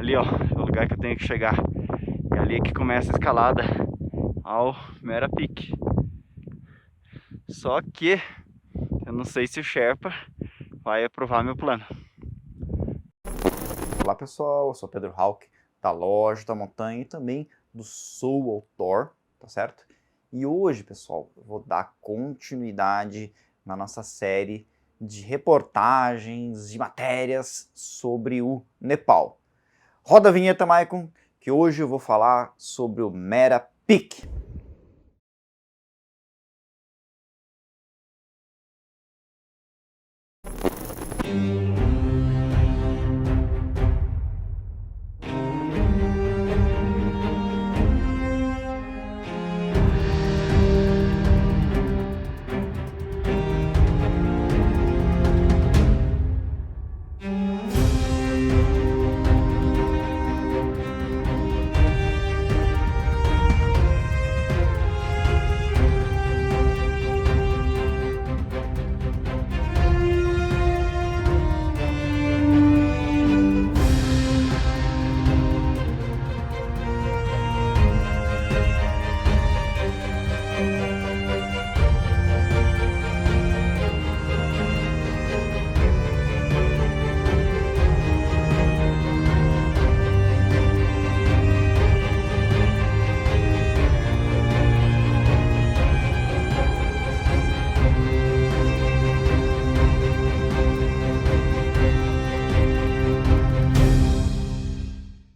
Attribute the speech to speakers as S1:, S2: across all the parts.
S1: Ali, ó, é o lugar que eu tenho que chegar. É ali que começa a escalada ao Mera Peak. Só que eu não sei se o Sherpa vai aprovar meu plano.
S2: Olá pessoal, eu sou o Pedro Hauck, da Loja da Montanha e também do Soul Outdoor, tá certo? E hoje, pessoal, eu vou dar continuidade na nossa série de reportagens, de matérias sobre o Nepal. Roda a vinheta, Maicon, que hoje eu vou falar sobre o Mera Peak.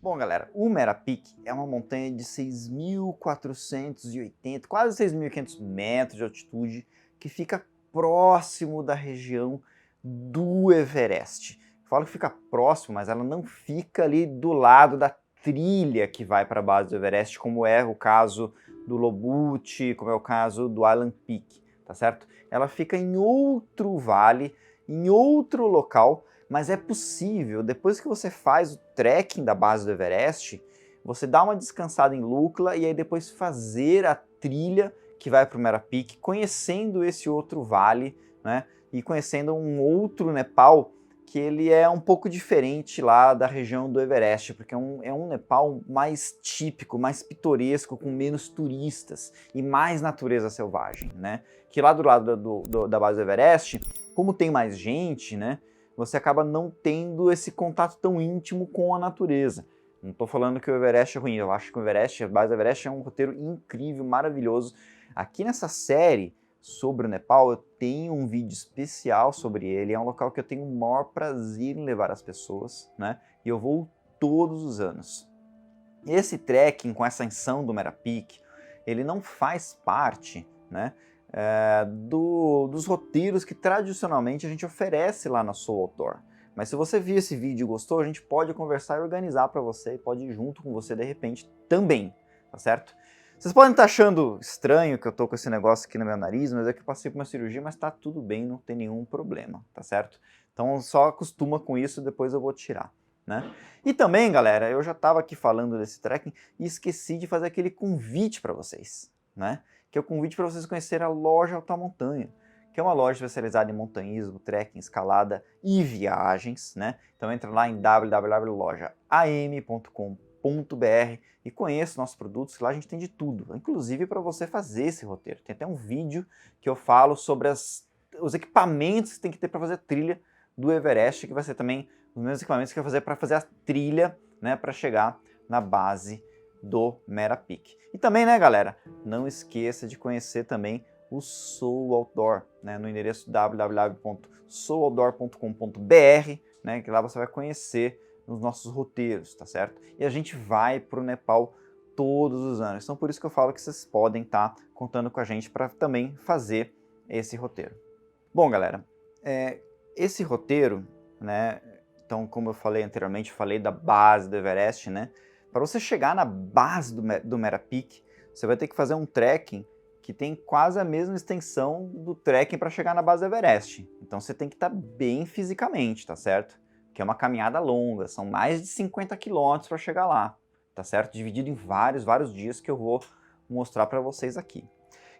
S2: Bom, galera, o Mera Peak é uma montanha de 6.480, quase 6.500 metros de altitude, que fica próximo da região do Everest. Eu falo que fica próximo, mas ela não fica ali do lado da trilha que vai para a base do Everest, como é o caso do Lobut, como é o caso do Island Peak, tá certo? Ela fica em outro vale, em outro local, mas é possível, depois que você faz o trekking da base do Everest, você dá uma descansada em Lukla e aí depois fazer a trilha que vai para o Mera Peak, conhecendo esse outro vale, né? E conhecendo um outro Nepal que ele é um pouco diferente lá da região do Everest, porque é um Nepal mais típico, mais pitoresco, com menos turistas e mais natureza selvagem, né? Que lá do lado da base do Everest, como tem mais gente, né? Você acaba não tendo esse contato tão íntimo com a natureza. Não estou falando que o Everest é ruim, eu acho que o Everest, a base do Everest é um roteiro incrível, maravilhoso. Aqui nessa série sobre o Nepal, eu tenho um vídeo especial sobre ele, é um local que eu tenho o maior prazer em levar as pessoas, né? E eu vou todos os anos. Esse trekking com essa ascensão do Mera Peak, ele não faz parte, né? Dos roteiros que tradicionalmente a gente oferece lá na Soul Outdoor. Mas se você viu esse vídeo e gostou, a gente pode conversar e organizar para você, e pode ir junto com você de repente também, tá certo? Vocês podem estar achando estranho que eu tô com esse negócio aqui no meu nariz, mas é que eu passei por uma cirurgia, mas tá tudo bem, não tem nenhum problema, tá certo? Então só acostuma com isso, depois eu vou tirar, né? E também, galera, eu já estava aqui falando desse trekking e esqueci de fazer aquele convite para vocês, né? Que é o convite para vocês conhecerem a Loja Alta Montanha, que é uma loja especializada em montanhismo, trekking, escalada e viagens, né? Então entra lá em www.lojaam.com.br e conheça nossos produtos, que lá a gente tem de tudo, inclusive para você fazer esse roteiro. Tem até um vídeo que eu falo sobre os equipamentos que tem que ter para fazer a trilha do Everest, que vai ser também os mesmos equipamentos que eu vou fazer para fazer a trilha, né, para chegar na base do Mera Peak. E também, né, galera, não esqueça de conhecer também o Soul Outdoor, né, no endereço www.souloutdoor.com.br, né, que lá você vai conhecer os nossos roteiros, tá certo? E a gente vai para o Nepal todos os anos. Então por isso que eu falo que vocês podem estar contando com a gente para também fazer esse roteiro. Bom, galera, esse roteiro, né, então como eu falei anteriormente, falei da base do Everest, né? Para você chegar na base do Mera Peak, você vai ter que fazer um trekking que tem quase a mesma extensão do trekking para chegar na base do Everest. Então você tem que estar bem fisicamente, tá certo? Que é uma caminhada longa, são mais de 50 quilômetros para chegar lá, tá certo? Dividido em vários dias que eu vou mostrar para vocês aqui.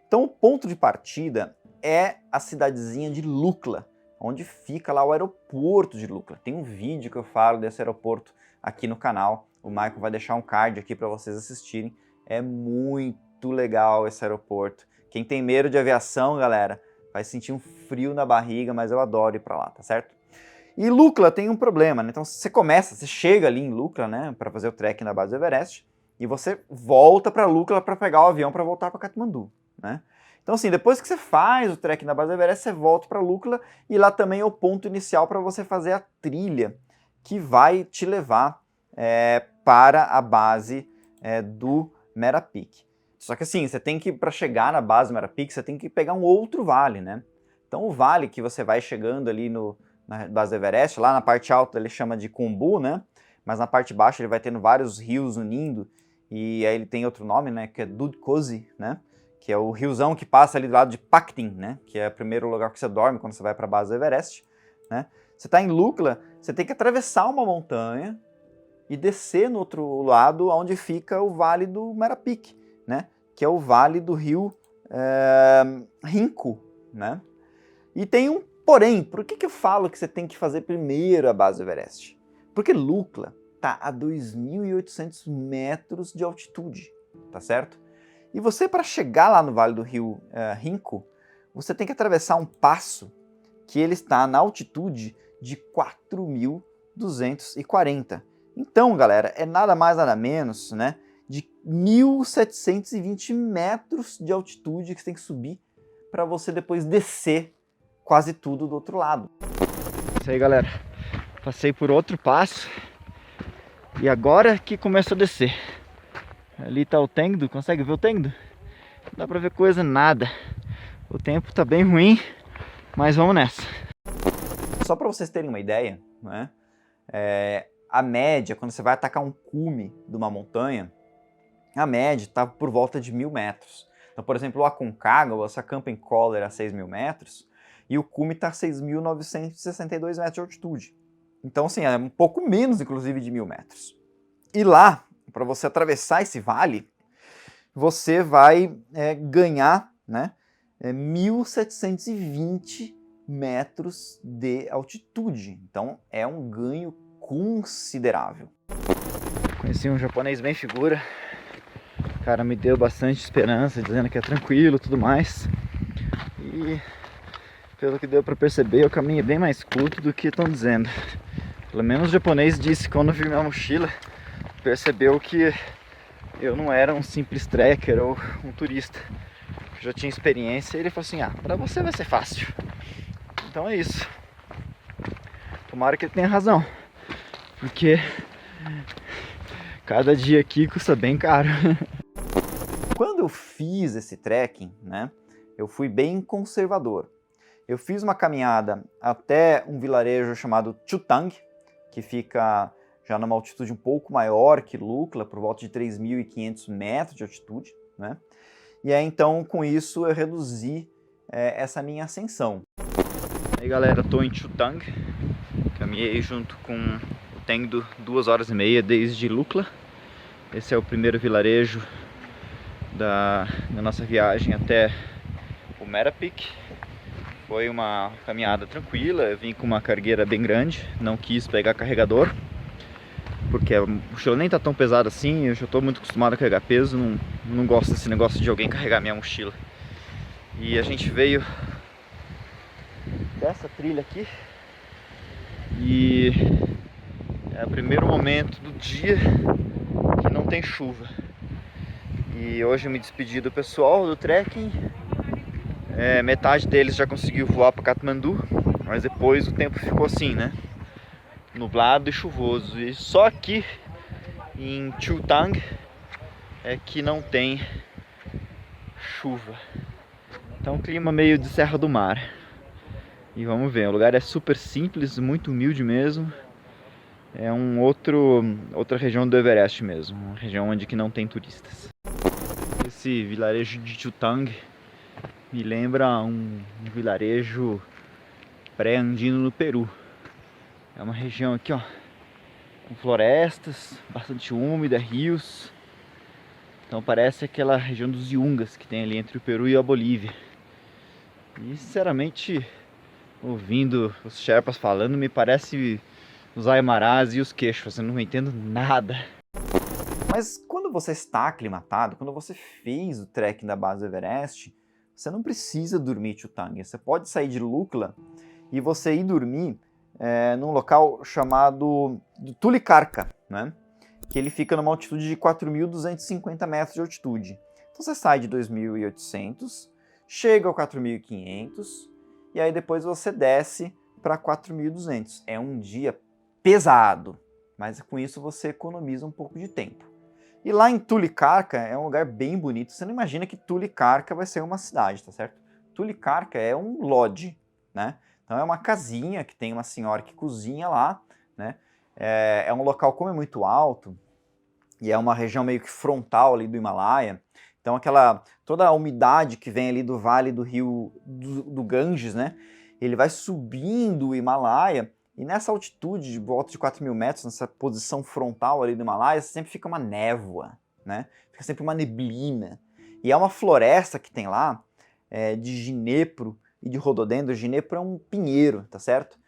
S2: Então o ponto de partida é a cidadezinha de Lukla, onde fica lá o aeroporto de Lukla. Tem um vídeo que eu falo desse aeroporto aqui no canal. O Michael vai deixar um card aqui para vocês assistirem. É muito legal esse aeroporto. Quem tem medo de aviação, galera, vai sentir um frio na barriga, mas eu adoro ir para lá, tá certo? E Lukla tem um problema, né? Então você chega ali em Lukla, né, para fazer o trekking na base do Everest, e você volta para Lukla para pegar o avião para voltar para Katmandu, né? Então assim, depois que você faz o trekking na base do Everest, você volta para Lukla, e lá também é o ponto inicial para você fazer a trilha que vai te levar para a base do Mera Peak. Só que assim, você tem que, para chegar na base do Mera Peak, você tem que pegar um outro vale, né? Então o vale que você vai chegando ali na base do Everest, lá na parte alta ele chama de Khumbu, né? Mas na parte baixa ele vai tendo vários rios unindo, e aí ele tem outro nome, né? Que é Dudkosi, né? Que é o riozão que passa ali do lado de Paktin, né? Que é o primeiro lugar que você dorme quando você vai para a base do Everest, né? Você está em Lukla, você tem que atravessar uma montanha e descer no outro lado, onde fica o vale do Mera Peak, né? Que é o vale do rio Rinku, né? E tem um porém. Por que eu falo que você tem que fazer primeiro a base do Everest? Porque Lukla está a 2.800 metros de altitude, tá certo? E você, para chegar lá no vale do rio Rinku, você tem que atravessar um passo que ele está na altitude de 4.240. Então, galera, é nada mais nada menos, né, de 1.720 metros de altitude que você tem que subir para você depois descer quase tudo do outro lado.
S1: Isso aí, galera. Passei por outro passo e agora que começa a descer. Ali tá o Tengdo, consegue ver o Tengdo? Não dá pra ver coisa, nada. O tempo tá bem ruim, mas vamos nessa.
S2: Só para vocês terem uma ideia, né, a média, quando você vai atacar um cume de uma montanha, a média está por volta de 1.000 metros. Então, por exemplo, o Aconcagua, você acampa em Koller a 6.000 metros, e o cume está a 6.962 metros de altitude. Então, assim, é um pouco menos, inclusive, de 1.000 metros. E lá, para você atravessar esse vale, você vai ganhar, né, 1.720 metros de altitude. Então, é um ganho considerável.
S1: Conheci um japonês bem figura. O cara me deu bastante esperança, dizendo que é tranquilo e tudo mais. E pelo que deu para perceber, o caminho é bem mais curto do que estão dizendo. Pelo menos o japonês disse que quando viu minha mochila, percebeu que eu não era um simples trekker ou um turista. Eu já tinha experiência e ele falou assim, pra você vai ser fácil. Então é isso. Tomara que ele tenha razão. Porque cada dia aqui custa bem caro.
S2: Quando eu fiz esse trekking, né, eu fui bem conservador. Eu fiz uma caminhada até um vilarejo chamado Chutang, que fica já numa altitude um pouco maior que Lukla, por volta de 3.500 metros de altitude, né? E aí então com isso eu reduzi essa minha ascensão.
S1: Aí galera, tô em Chutang, caminhei junto com o Tengdo 2h30 desde Lukla. Esse é o primeiro vilarejo da nossa viagem até o Mera Peak. Foi uma caminhada tranquila, eu vim com uma cargueira bem grande, não quis pegar carregador, porque a mochila nem tá tão pesada assim, eu já tô muito acostumado a carregar peso, não gosto desse negócio de alguém carregar minha mochila. E a gente veio dessa trilha aqui, e é o primeiro momento do dia que não tem chuva. E hoje eu me despedi do pessoal do trekking. Metade deles já conseguiu voar para Katmandu, mas depois o tempo ficou assim, né? Nublado e chuvoso. E só aqui em Chutang é que não tem chuva. Então clima meio de Serra do Mar. E vamos ver, o lugar é super simples, muito humilde mesmo. É outra região do Everest mesmo, uma região onde que não tem turistas. Esse vilarejo de Chutang me lembra um vilarejo pré-andino no Peru. É uma região aqui, ó, com florestas, bastante úmida, rios. Então parece aquela região dos Yungas que tem ali entre o Peru e a Bolívia. E sinceramente, ouvindo os Sherpas falando, me parece os Aimarás e os queixos, eu não entendo nada.
S2: Mas quando você está aclimatado, quando você fez o trekking da base do Everest, você não precisa dormir em Chutang. Você pode sair de Lukla e você ir dormir num local chamado Tulikarka, né? Que ele fica numa altitude de 4.250 metros de altitude. Então você sai de 2.800, chega ao 4.500 e aí depois você desce para 4.200. É um dia pesado, mas com isso você economiza um pouco de tempo. E lá em Tulikarka é um lugar bem bonito. Você não imagina que Tulikarka vai ser uma cidade, tá certo? Tulikarka é um lodge, né? Então é uma casinha que tem uma senhora que cozinha lá, né? É um local, como é muito alto, e é uma região meio que frontal ali do Himalaia, então toda a umidade que vem ali do vale do rio do Ganges, né? Ele vai subindo o Himalaia, e nessa altitude de volta de 4.000 metros, nessa posição frontal ali do Himalaia, sempre fica uma névoa, né? Fica sempre uma neblina. E é uma floresta que tem lá, de ginepro e de rododendro. Ginepro é um pinheiro, tá certo?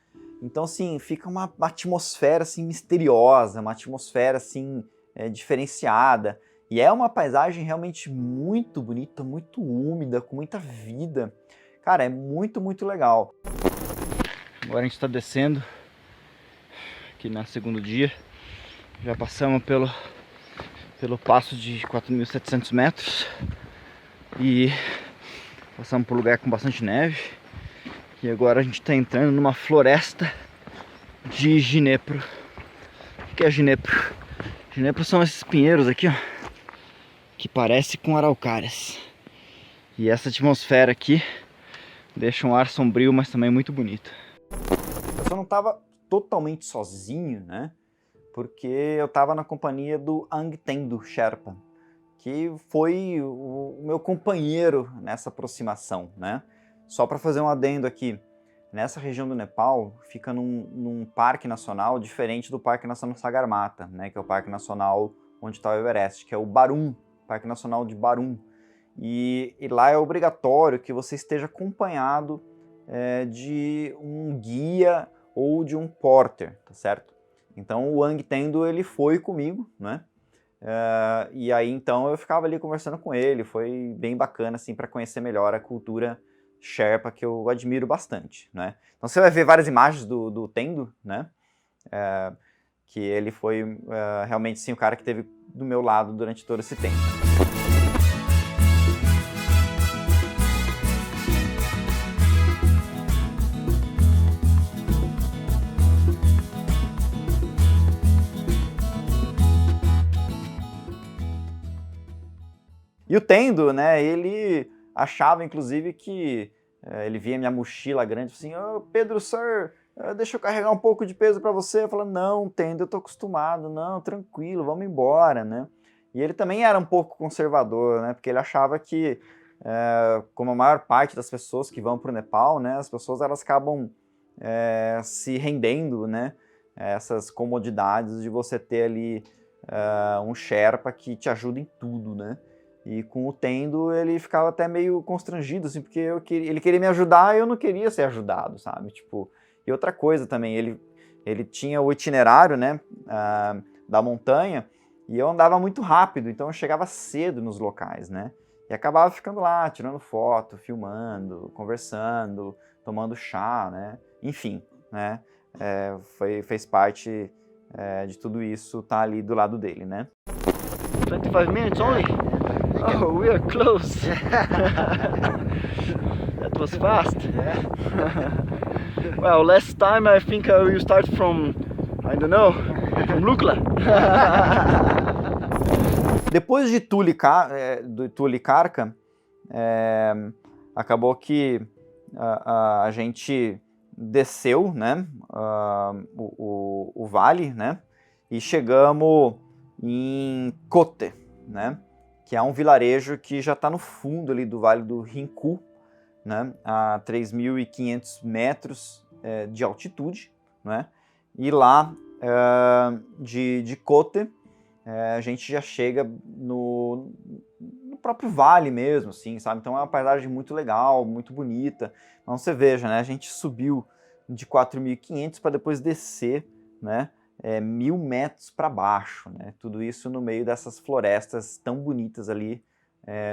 S2: Então, assim, fica uma atmosfera, assim, misteriosa, uma atmosfera, assim, diferenciada. E é uma paisagem realmente muito bonita, muito úmida, com muita vida. Cara, é muito, muito legal.
S1: Agora a gente está descendo aqui no segundo dia. Já passamos pelo passo de 4.700 metros e passamos por um lugar com bastante neve. E agora a gente está entrando numa floresta de ginepro. O que é ginepro? Ginepro são esses pinheiros aqui, ó, que parece com araucárias. E essa atmosfera aqui deixa um ar sombrio, mas também muito bonito.
S2: Eu só não estava totalmente sozinho, né? Porque eu estava na companhia do Angtendo Sherpa, que foi o meu companheiro nessa aproximação, né? Só para fazer um adendo aqui, nessa região do Nepal fica num parque nacional diferente do Parque Nacional Sagarmatha, né? Que é o parque nacional onde está o Everest, que é o Barum, Parque Nacional de Barum. E lá é obrigatório que você esteja acompanhado de um guia ou de um porter, tá certo? Então o Angtendo ele foi comigo, né? E aí então eu ficava ali conversando com ele, foi bem bacana assim para conhecer melhor a cultura Sherpa, que eu admiro bastante, né? Então você vai ver várias imagens do Tendo, né? Que ele foi realmente sim o cara que esteve do meu lado durante todo esse tempo. E o Tendo, né, ele achava, inclusive, que ele via minha mochila grande, assim, oh, Pedro, sir, deixa eu carregar um pouco de peso para você. Eu falava, não, Tendo, eu tô acostumado, não, tranquilo, vamos embora, né. E ele também era um pouco conservador, né, porque ele achava que, como a maior parte das pessoas que vão para o Nepal, né, as pessoas elas acabam se rendendo, né, essas comodidades de você ter ali um Sherpa que te ajuda em tudo, né. E com o Tendo ele ficava até meio constrangido, assim, porque ele queria me ajudar e eu não queria ser ajudado, sabe? Tipo, e outra coisa também, ele tinha o itinerário, né, da montanha, e eu andava muito rápido, então eu chegava cedo nos locais, né? E acabava ficando lá, tirando foto, filmando, conversando, tomando chá, né? Enfim, né? Fez parte de tudo isso estar ali do lado dele, né?
S1: 25 minutes only? Oh, we are close. That was fast. Well, last time I think we start from, I don't know, from Lukla.
S2: Depois de Tulikarka, acabou que a gente desceu, né, o vale, né, e chegamos em Kotte, né, que é um vilarejo que já está no fundo ali do Vale do Rinku, né, a 3.500 metros de altitude, né, e lá de Kotte a gente já chega no próprio vale mesmo, assim, sabe? Então é uma paisagem muito legal, muito bonita. Então você veja, né? A gente subiu de 4.500 para depois descer, né? 1.000 metros para baixo, né? Tudo isso no meio dessas florestas tão bonitas ali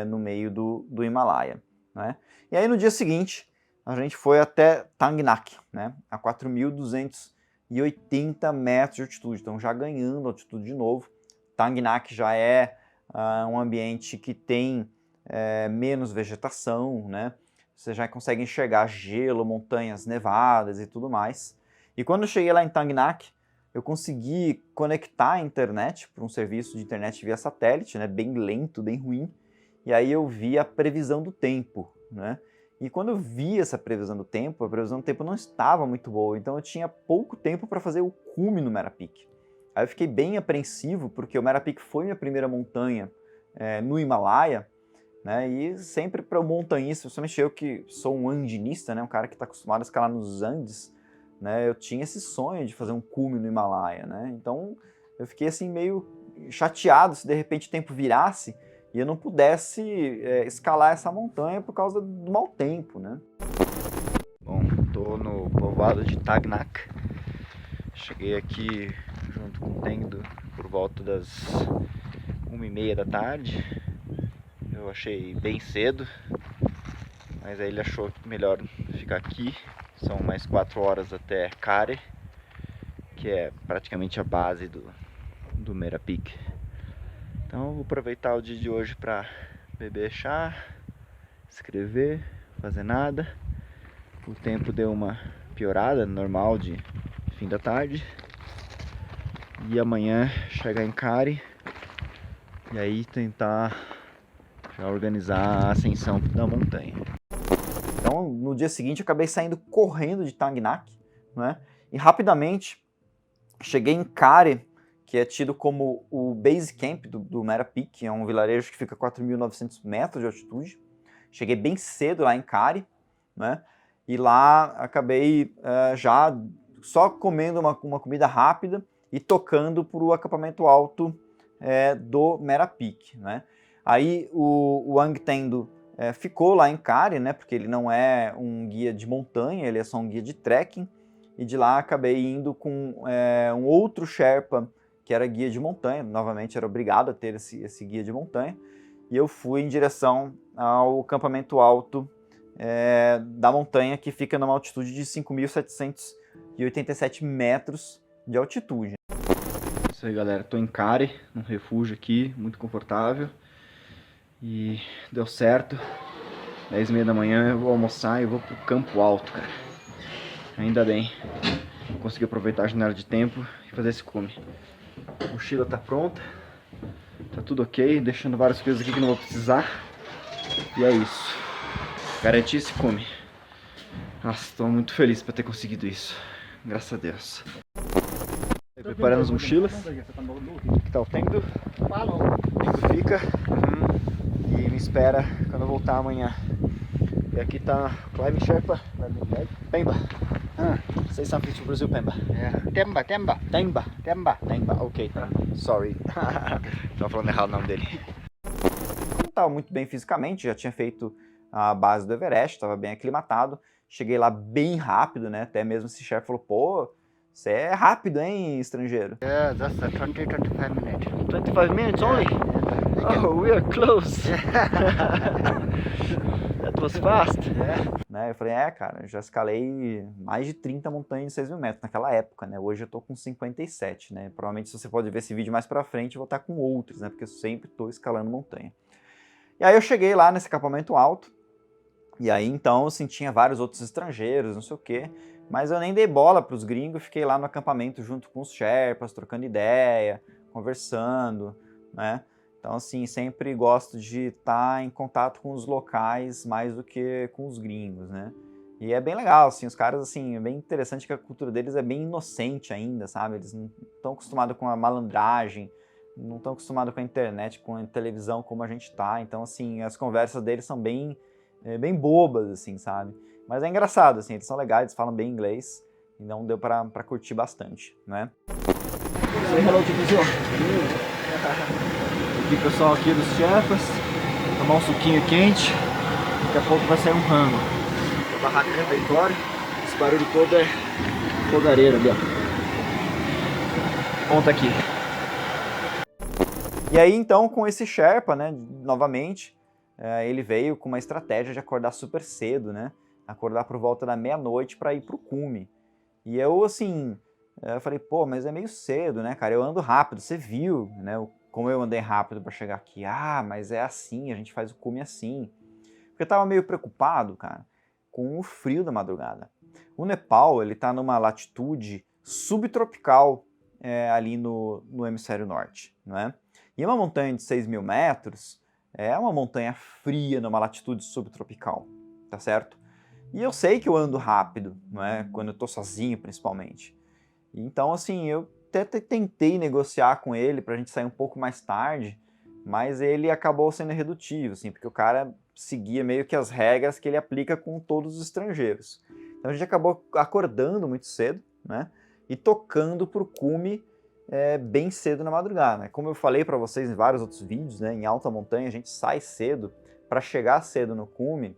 S2: no meio do Himalaia, né? E aí no dia seguinte a gente foi até Tangnak, né? A 4.280 metros de altitude, então já ganhando altitude de novo. Tangnak já é um ambiente que tem menos vegetação, né? Você já consegue enxergar gelo, montanhas nevadas e tudo mais. E quando eu cheguei lá em Tangnak, eu consegui conectar a internet para um serviço de internet via satélite, né? Bem lento, bem ruim. E aí eu vi a previsão do tempo, né? E quando eu vi essa previsão do tempo, a previsão do tempo não estava muito boa, então eu tinha pouco tempo para fazer o cume no Merapic. Aí eu fiquei bem apreensivo, porque o Merapic foi minha primeira montanha no Himalaia, né? E sempre para o montanhista, principalmente eu que sou um andinista, né? Um cara que está acostumado a escalar nos Andes, né? Eu tinha esse sonho de fazer um cume no Himalaia, né? Então eu fiquei assim meio chateado se de repente o tempo virasse e eu não pudesse escalar essa montanha por causa do mau tempo, né?
S1: Bom, tô no povoado de Tangnak. Cheguei aqui junto com o Tendo por volta das 1h30 da tarde. Eu achei bem cedo, mas aí ele achou melhor ficar aqui. São mais 4 horas até Kare, que é praticamente a base do Merapic. Então eu vou aproveitar o dia de hoje para beber chá, escrever, fazer nada. O tempo deu uma piorada, normal de fim da tarde. E amanhã chegar em Kare e aí tentar já organizar a ascensão da montanha.
S2: Então no dia seguinte eu acabei saindo correndo de Tangnak, né? E rapidamente cheguei em Kare, que é tido como o base camp do Merapic, que é um vilarejo que fica a 4.900 metros de altitude. Cheguei bem cedo lá em Kare, né? E lá acabei já só comendo uma comida rápida e tocando para o acampamento alto do Merapic, né? Aí o Ang Tendo ficou lá em Kare, né? Porque ele não é um guia de montanha, ele é só um guia de trekking. E de lá acabei indo com um outro Sherpa, que era guia de montanha, novamente era obrigado a ter esse guia de montanha, e eu fui em direção ao acampamento alto da montanha, que fica numa altitude de 5.787 metros de altitude.
S1: Isso aí, galera, tô em Kare, num refúgio aqui, muito confortável, e deu certo. 10h30 da manhã eu vou almoçar e vou pro campo alto, cara. Ainda bem, consegui aproveitar a janela de tempo e fazer esse cume. A mochila tá pronta, tá tudo ok, deixando várias coisas aqui que não vou precisar. E é isso, garanti esse cume. Nossa, tô muito feliz por ter conseguido isso, graças a Deus. Preparando as mochilas, aqui tá o Tendo. O Tendo fica e me espera quando eu voltar amanhã. E aqui tá Climbing Sherpa, Pemba. Say something to Brazil, Pemba.
S3: Temba, Temba,
S1: Temba.
S3: Temba.
S1: Temba, ok. Sorry. Tava falando errado o nome dele.
S2: Não estava muito bem fisicamente, já tinha feito a base do Everest, estava bem aclimatado. Cheguei lá bem rápido, né? Até mesmo esse chefe falou, pô, você é rápido, hein, estrangeiro?
S3: Yeah, that's 25 minutes.
S1: 25 minutes only? Oh, we are close. That was fast.
S2: Né? Eu falei, cara, eu já escalei mais de 30 montanhas de 6.000 metros naquela época, né? Hoje eu tô com 57, né? Provavelmente se você pode ver esse vídeo mais pra frente, eu vou estar com outros, né? Porque eu sempre tô escalando montanha. E aí eu cheguei lá nesse acampamento alto, e aí então assim, tinha vários outros estrangeiros, não sei o quê, mas eu nem dei bola pros gringos, fiquei lá no acampamento junto com os Sherpas, trocando ideia, conversando, né? Então, assim, sempre gosto de estar em contato com os locais mais do que com os gringos, né? E é bem legal, assim, os caras, assim, é bem interessante que a cultura deles é bem inocente ainda, sabe? Eles não estão acostumados com a malandragem, não estão acostumados com a internet, com a televisão como a gente tá. Então, assim, as conversas deles são bem bobas, assim, sabe? Mas é engraçado, assim, eles são legais, eles falam bem inglês, então deu pra curtir bastante, né?
S1: Say hello to Brazil. Aqui pessoal aqui dos Sherpas, tomar um suquinho quente, daqui a pouco vai sair um rango. A barraca já tá fora, esse barulho todo é fogareira ali, ó. Ponta aqui.
S2: E aí então com esse Sherpa, né, novamente, ele veio com uma estratégia de acordar super cedo, né, acordar por volta da meia-noite para ir pro cume. E eu assim, eu falei, pô, mas é meio cedo, né, cara, eu ando rápido, você viu, né, como eu andei rápido para chegar aqui. Ah, mas é assim, a gente faz o cume assim. Porque eu tava meio preocupado, cara, com o frio da madrugada. O Nepal, ele tá numa latitude subtropical ali no hemisfério norte, né? E uma montanha de 6.000 metros é uma montanha fria numa latitude subtropical, tá certo? E eu sei que eu ando rápido, não é? Quando eu tô sozinho, principalmente. Então, assim, eu até tentei negociar com ele pra gente sair um pouco mais tarde, mas ele acabou sendo redutivo, assim, porque o cara seguia meio que as regras que ele aplica com todos os estrangeiros. Então a gente acabou acordando muito cedo, né? E tocando pro cume bem cedo na madrugada. Como eu falei para vocês em vários outros vídeos, né? Em alta montanha a gente sai cedo para chegar cedo no cume,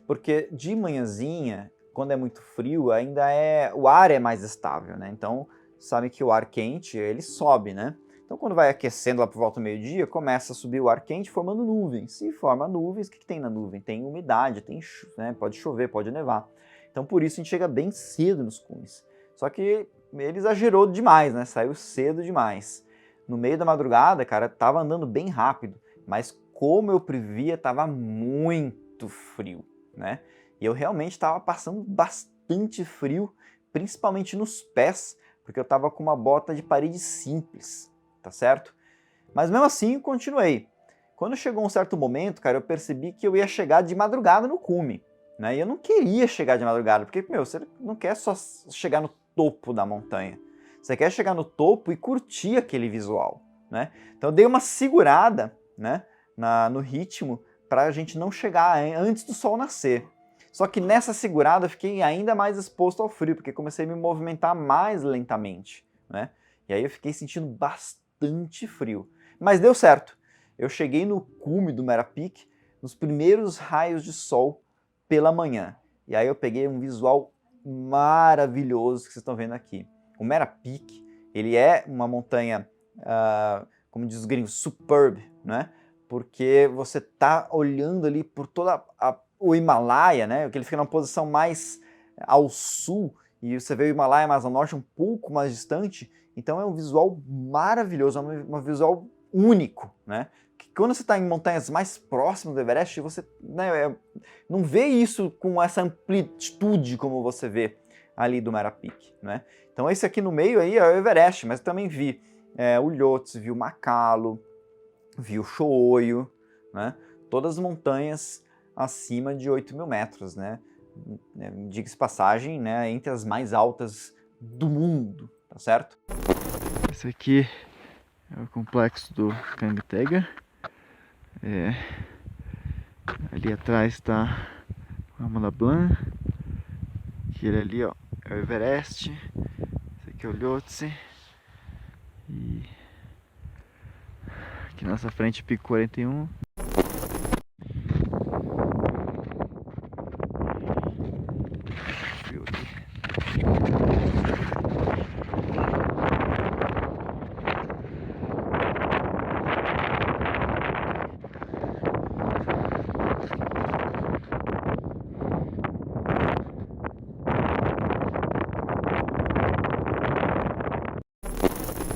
S2: porque de manhãzinha, quando é muito frio, ainda o ar é mais estável, né? Então, sabe que o ar quente, ele sobe, né? Então, quando vai aquecendo lá por volta do meio-dia, começa a subir o ar quente formando nuvens. Se forma nuvens, o que tem na nuvem? Tem umidade, né? Pode chover, pode nevar. Então, por isso a gente chega bem cedo nos cumes. Só que ele exagerou demais, né? Saiu cedo demais. No meio da madrugada, cara, tava andando bem rápido, mas como eu previa, tava muito frio, né? E eu realmente estava passando bastante frio, principalmente nos pés, porque eu estava com uma bota de parede simples, tá certo? Mas mesmo assim, eu continuei. Quando chegou um certo momento, cara, eu percebi que eu ia chegar de madrugada no cume, né? E eu não queria chegar de madrugada, porque, meu, você não quer só chegar no topo da montanha. Você quer chegar no topo e curtir aquele visual, né? Então eu dei uma segurada, né, no ritmo para a gente não chegar antes do sol nascer. Só que nessa segurada eu fiquei ainda mais exposto ao frio, porque comecei a me movimentar mais lentamente, né? E aí eu fiquei sentindo bastante frio. Mas deu certo. Eu cheguei no cume do Merapic nos primeiros raios de sol pela manhã. E aí eu peguei um visual maravilhoso que vocês estão vendo aqui. O Merapic, ele é uma montanha, como diz os gringos, superb, né? Porque você tá olhando ali por toda o Himalaia, né? Que ele fica numa posição mais ao sul, e você vê o Himalaia mais ao norte, um pouco mais distante. Então é um visual maravilhoso, é um visual único, né? Que quando você está em montanhas mais próximas do Everest, você, né, não vê isso com essa amplitude como você vê ali do Merapic, né? Então esse aqui no meio aí é o Everest, mas eu também vi o Lhotse, vi o Makalu, vi o Shoyo, né? Todas as montanhas acima de 8.000 metros, né? Diga-se passagem, né? Entre as mais altas do mundo, tá certo?
S1: Esse aqui é o complexo do Kangtega. Ali atrás está o Mont Blanc. Aquele ali, ó, é o Everest. Esse aqui é o Lhotse. E aqui na nossa frente, Pico 41. Frio aqui.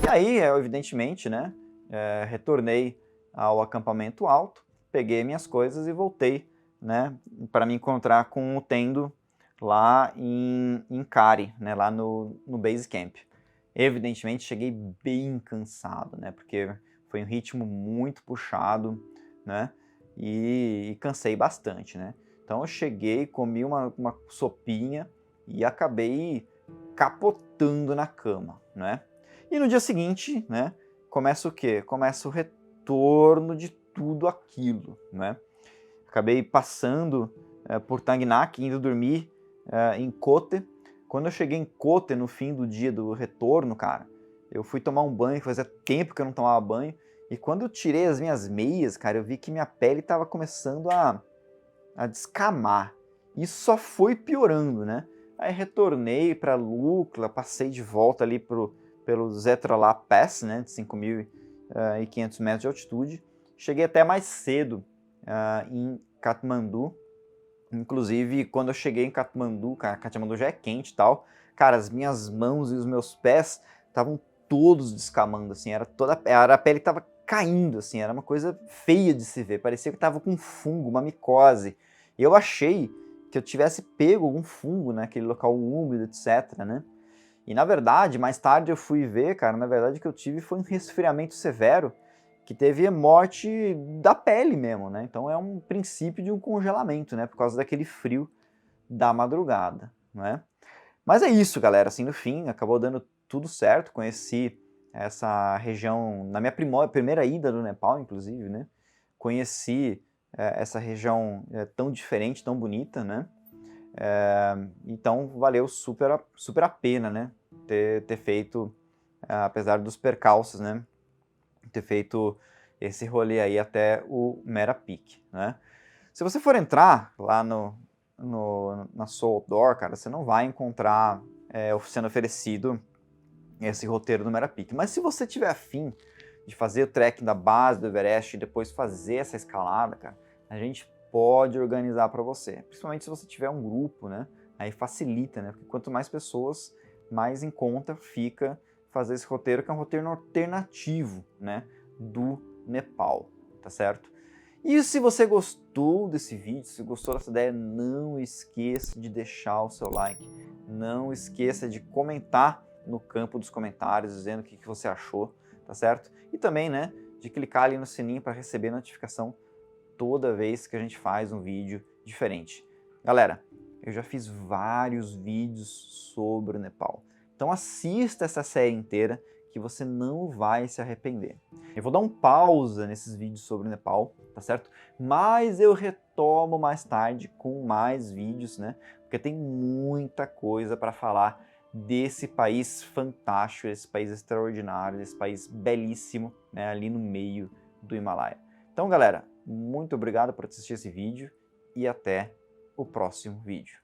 S2: E aí, evidentemente, né, retornei ao acampamento alto, peguei minhas coisas e voltei, né, para me encontrar com o Tendo lá em Kari, né, lá no Base Camp. Evidentemente, cheguei bem cansado, né, porque foi um ritmo muito puxado, né, e cansei bastante, né. Então eu cheguei, comi uma sopinha e acabei capotando na cama, né. E no dia seguinte, né, começa o quê? Começa o retorno de tudo aquilo, né. Acabei passando por Tangnak, indo dormir em Kotte. Quando eu cheguei em Kotte no fim do dia do retorno, cara, eu fui tomar um banho, que fazia tempo que eu não tomava banho, E quando eu tirei as minhas meias, cara, eu vi que minha pele estava começando a descamar. Isso só foi piorando, né? Aí retornei para Lukla, passei de volta ali pelo Zetralá Pass, né, de 5.500 metros de altitude. Cheguei até mais cedo em Katmandu. Inclusive, quando eu cheguei em Katmandu, cara, Katmandu já é quente e tal, cara, as minhas mãos e os meus pés estavam todos descamando, assim, a pele estava caindo, assim, era uma coisa feia de se ver, parecia que estava com fungo, uma micose. E eu achei que eu tivesse pego algum fungo naquele local úmido, etc, né? E na verdade, mais tarde eu fui ver, cara, na verdade o que eu tive foi um resfriamento severo, que teve morte da pele mesmo, né? Então é um princípio de um congelamento, né? Por causa daquele frio da madrugada, né? Mas é isso, galera. Assim, no fim, acabou dando tudo certo. Conheci essa região na minha primeira ida do Nepal, inclusive, né? Conheci essa região tão diferente, tão bonita, né? Então valeu super a pena, né? Ter feito, apesar dos percalços, né? Ter feito esse rolê aí até o Mera Peak, né? Se você for entrar lá na Soul Outdoor, cara, você não vai encontrar sendo oferecido esse roteiro do Mera Peak. Mas se você tiver afim de fazer o trekking da base do Everest e depois fazer essa escalada, cara, a gente pode organizar para você. Principalmente se você tiver um grupo, né? Aí facilita, né? Porque quanto mais pessoas, mais em conta fica fazer esse roteiro, que é um roteiro alternativo, né? Do Nepal, tá certo? E se você gostou desse vídeo, se gostou dessa ideia, não esqueça de deixar o seu like. Não esqueça de comentar no campo dos comentários, dizendo o que você achou, tá certo? E também, né, de clicar ali no sininho para receber notificação toda vez que a gente faz um vídeo diferente. Galera, eu já fiz vários vídeos sobre o Nepal. Então assista essa série inteira que você não vai se arrepender. Eu vou dar um pausa nesses vídeos sobre o Nepal, tá certo? Mas eu retomo mais tarde com mais vídeos, né? Porque tem muita coisa para falar desse país fantástico, desse país extraordinário, desse país belíssimo, né? Ali no meio do Himalaia. Então, galera, muito obrigado por assistir esse vídeo e até o próximo vídeo.